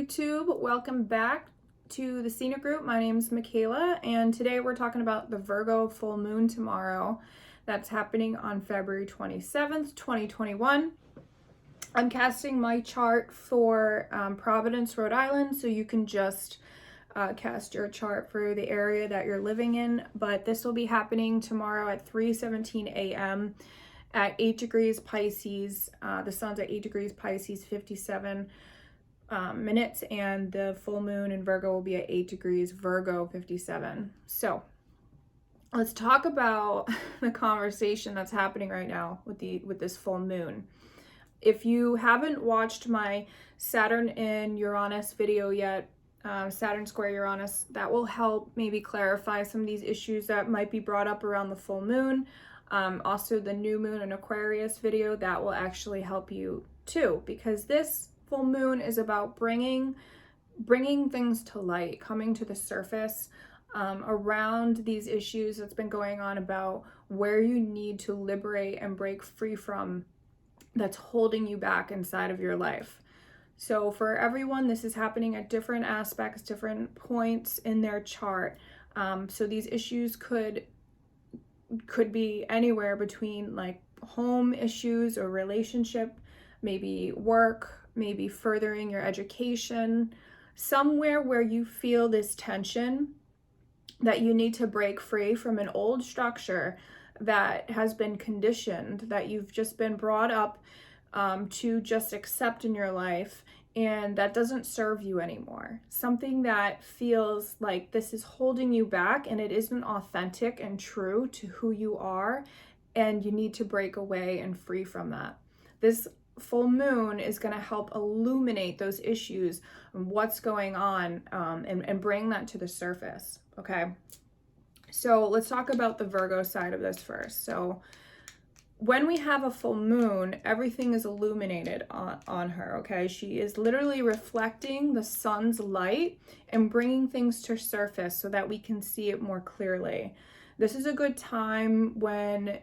YouTube. Welcome back to the Scenic Group. My name's Michaela, and today we're talking about the Virgo full moon tomorrow. That's happening on February 27th, 2021. I'm casting my chart for Providence, Rhode Island, so you can just cast your chart for the area that you're living in, but this will be happening tomorrow at 3:17 a.m. at 8 degrees Pisces. The sun's at 8 degrees Pisces, 57 minutes, and the full moon in Virgo will be at 8 degrees Virgo, 57. So let's talk about the conversation that's happening right now with this full moon. If you haven't watched my Saturn and Uranus video yet, Saturn square Uranus, that will help maybe clarify some of these issues that might be brought up around the full moon. Also the new moon and Aquarius video, that will actually help you too, because this full moon is about bringing things to light, coming to the surface around these issues that's been going on, about where you need to liberate and break free from that's holding you back inside of your life. So for everyone, this is happening at different aspects, different points in their chart. So these issues could be anywhere between like home issues or relationship, maybe work, maybe furthering your education, somewhere where you feel this tension that you need to break free from an old structure that has been conditioned, that you've just been brought up to just accept in your life, and that doesn't serve you anymore. Something that feels like this is holding you back and it isn't authentic and true to who you are, and you need to break away and free from that. This full moon is going to help illuminate those issues and what's going on, and bring that to the surface. Okay, so let's talk about the Virgo side of this first. So when we have a full moon, everything is illuminated on her, okay? She is literally reflecting the sun's light and bringing things to surface so that we can see it more clearly. This is a good time when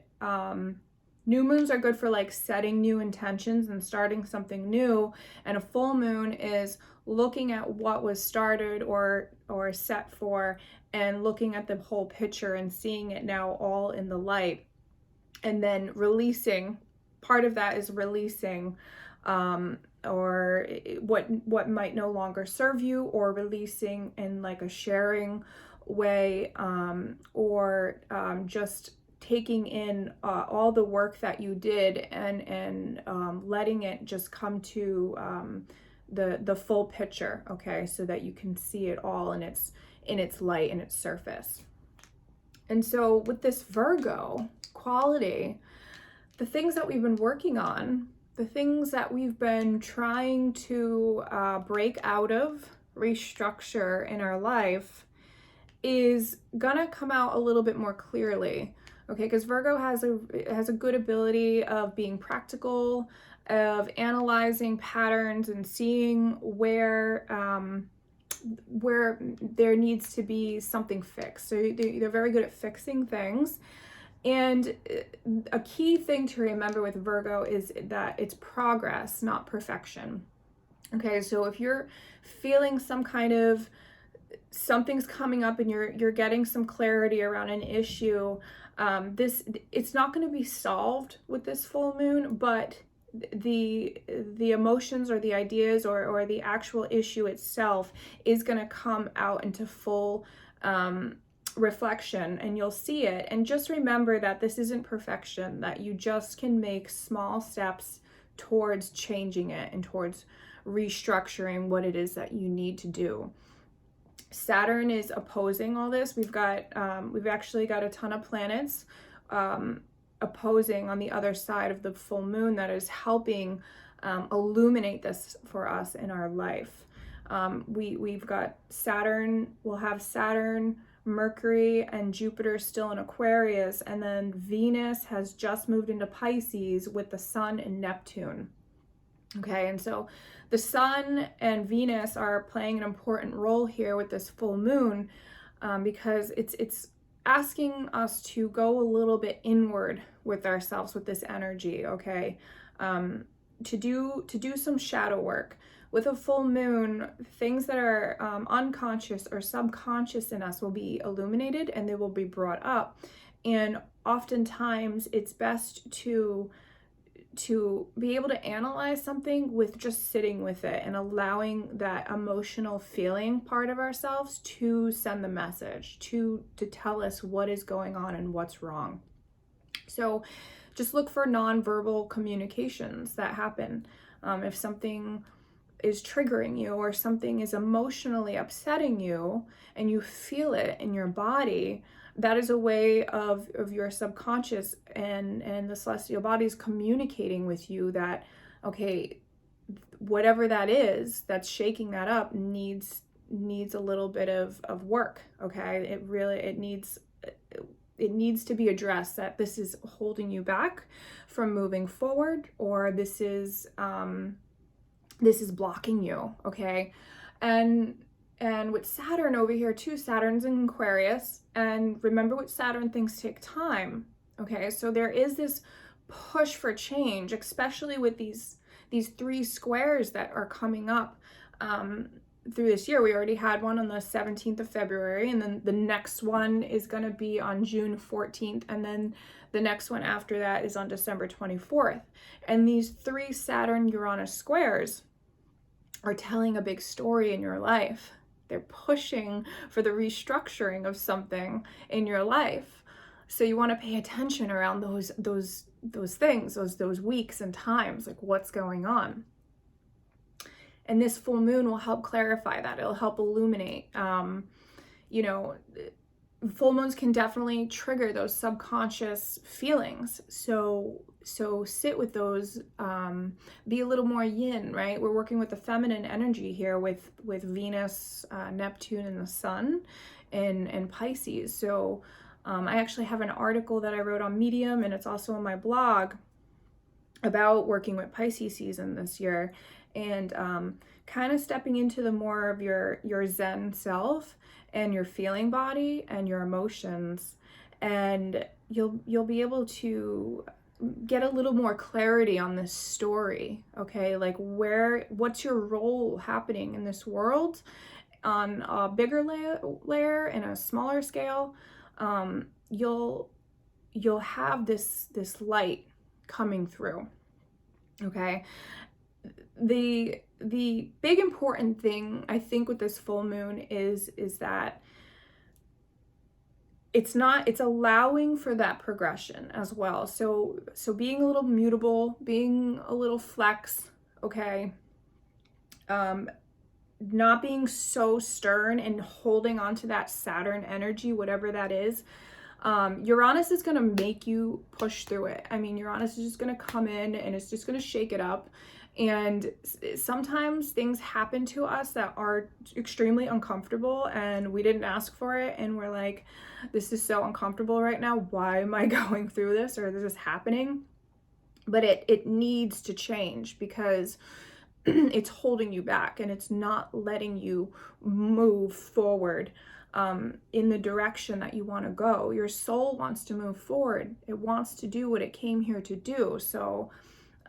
new moons are good for like setting new intentions and starting something new, and a full moon is looking at what was started or set for, and looking at the whole picture and seeing it now all in the light, and then releasing. Part of that is releasing or what might no longer serve you, or releasing in like a sharing way, or just taking in all the work that you did and letting it just come to the full picture, okay, so that you can see it all in its light and its surface. And so with this Virgo quality, the things that we've been working on, the things that we've been trying to break out of, restructure in our life, is gonna come out a little bit more clearly. Okay, because Virgo has a good ability of being practical, of analyzing patterns and seeing where there needs to be something fixed. So they're very good at fixing things. And a key thing to remember with Virgo is that it's progress, not perfection. Okay, so if you're feeling some kind of something's coming up and you're getting some clarity around an issue, it's not going to be solved with this full moon, but the emotions or the ideas or the actual issue itself is going to come out into full reflection, and you'll see it. And just remember that this isn't perfection, that you just can make small steps towards changing it and towards restructuring what it is that you need to do. Saturn is opposing all this. We've actually got a ton of planets opposing on the other side of the full moon that is helping illuminate this for us in our life. We've got Saturn, we'll have Saturn, Mercury, and Jupiter still in Aquarius, and then Venus has just moved into Pisces with the Sun and Neptune. Okay, and so the Sun and Venus are playing an important role here with this full moon, because it's asking us to go a little bit inward with ourselves with this energy, okay? To do some shadow work. with a full moon, things that are unconscious or subconscious in us will be illuminated and they will be brought up. And oftentimes it's best to be able to analyze something with just sitting with it and allowing that emotional feeling part of ourselves to send the message, to tell us what is going on and what's wrong. So just look for nonverbal communications that happen. If something is triggering you or something is emotionally upsetting you and you feel it in your body, that is a way of your subconscious and the celestial bodies communicating with you that, okay, whatever that is that's shaking that up needs a little bit of work. Okay, it needs to be addressed, that this is holding you back from moving forward, or this is blocking you. Okay, and with Saturn over here too, Saturn's in Aquarius, and remember with Saturn, things take time. Okay, so there is this push for change, especially with these 3 squares that are coming up through this year. We already had one on the 17th of February, and then the next one is going to be on June 14th, and then the next one after that is on December 24th. And these 3 Saturn-Uranus squares are telling a big story in your life. They're pushing for the restructuring of something in your life. So you want to pay attention around those things, those weeks and times, like what's going on. And this full moon will help clarify that. It'll help illuminate. Full moons can definitely trigger those subconscious feelings. So sit with those, be a little more yin, right? We're working with the feminine energy here with Venus, Neptune, and the sun and Pisces. So I actually have an article that I wrote on Medium, and it's also on my blog, about working with Pisces season this year, and kind of stepping into the more of your Zen self and your feeling body and your emotions, and you'll be able to get a little more clarity on this story. Okay, like what's your role happening in this world on a bigger layer and a smaller scale. You'll have this light coming through. Okay, the big important thing I think with this full moon is that it's allowing for that progression as well. So being a little mutable, being a little flex, okay, not being so stern and holding on to that Saturn energy, whatever that is. Uranus is going to make you push through it. I mean, Uranus is just going to come in and it's just going to shake it up. And sometimes things happen to us that are extremely uncomfortable and we didn't ask for it. And we're like, this is so uncomfortable right now. Why am I going through this, or this is happening? But it needs to change, because it's holding you back and it's not letting you move forward in the direction that you want to go. Your soul wants to move forward. It wants to do what it came here to do. So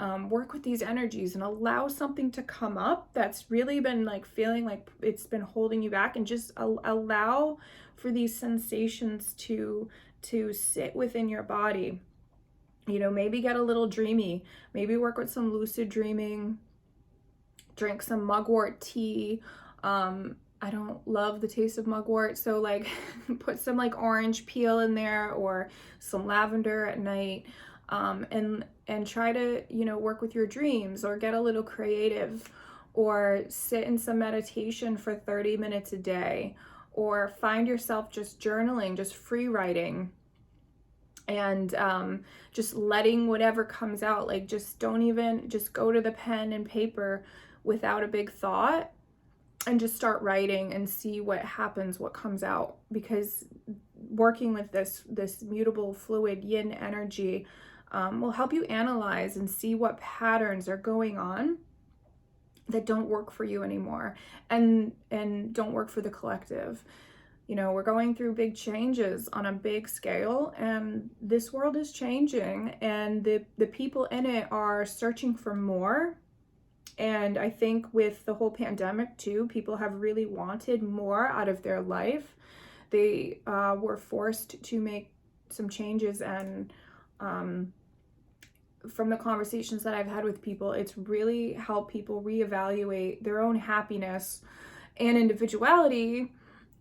work with these energies and allow something to come up that's really been like feeling like it's been holding you back, and just allow for these sensations to sit within your body. Maybe get a little dreamy, maybe work with some lucid dreaming, drink some mugwort tea. I don't love the taste of mugwort, so like put some like orange peel in there or some lavender at night, and try to work with your dreams, or get a little creative, or sit in some meditation for 30 minutes a day, or find yourself just journaling, just free writing, and just letting whatever comes out. Like just go to the pen and paper without a big thought, and just start writing and see what happens, what comes out. Because working with this mutable fluid yin energy will help you analyze and see what patterns are going on that don't work for you anymore, and don't work for the collective. We're going through big changes on a big scale, and this world is changing, and the people in it are searching for more. And I think with the whole pandemic too, people have really wanted more out of their life. They were forced to make some changes, and from the conversations that I've had with people, it's really helped people reevaluate their own happiness and individuality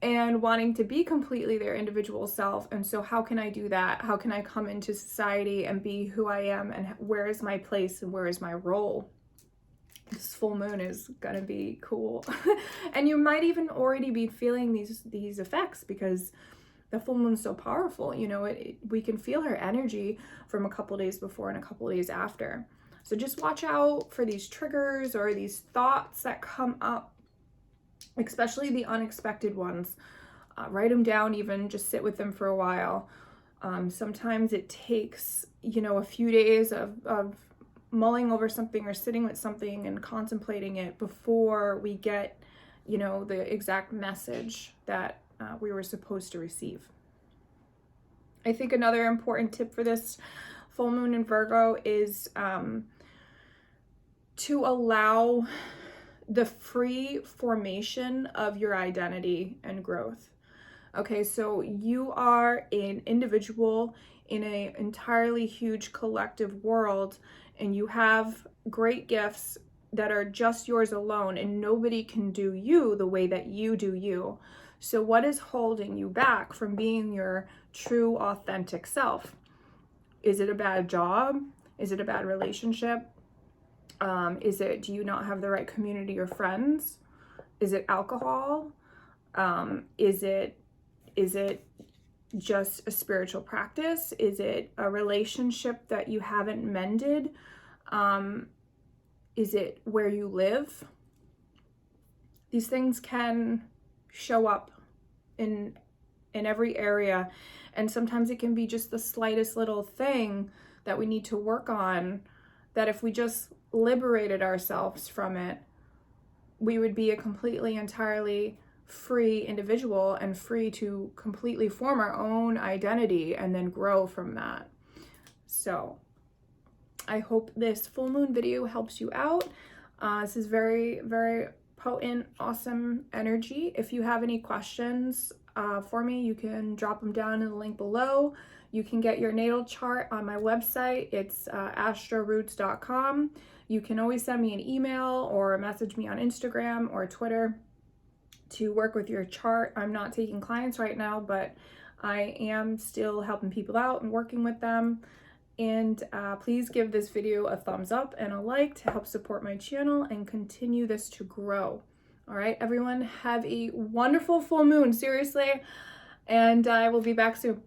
and wanting to be completely their individual self. And so how can I do that? How can I come into society and be who I am, and where is my place and where is my role? This full moon is gonna be cool. And you might even already be feeling these effects, because the full moon's so powerful. You know, we can feel her energy from a couple days before and a couple days after. So just watch out for these triggers or these thoughts that come up, especially the unexpected ones. Write them down, even just sit with them for a while. Sometimes it takes, you know, a few days of mulling over something or sitting with something and contemplating it before we get, you know, the exact message that we were supposed to receive. I think another important tip for this full moon in Virgo is to allow the free formation of your identity and growth. Okay, so you are an individual in an entirely huge collective world, and you have great gifts that are just yours alone, and nobody can do you the way that you do you. So what is holding you back from being your true, authentic self? Is it a bad job? Is it a bad relationship? Do you not have the right community or friends? Is it alcohol? Is it just a spiritual practice? Is it a relationship that you haven't mended? Is it where you live? These things can show up in every area, and sometimes it can be just the slightest little thing that we need to work on, that if we just liberated ourselves from it, we would be a completely, entirely free individual and free to completely form our own identity and then grow from that. So I hope this full moon video helps you out. This is very, very potent, awesome energy. If you have any questions for me, you can drop them down in the link below. You can get your natal chart on my website. It's astroroots.com. You can always send me an email or message me on Instagram or Twitter to work with your chart. I'm not taking clients right now, but I am still helping people out and working with them. And please give this video a thumbs up and a like to help support my channel and continue this to grow. All right, everyone, have a wonderful full moon, seriously, and I will be back soon.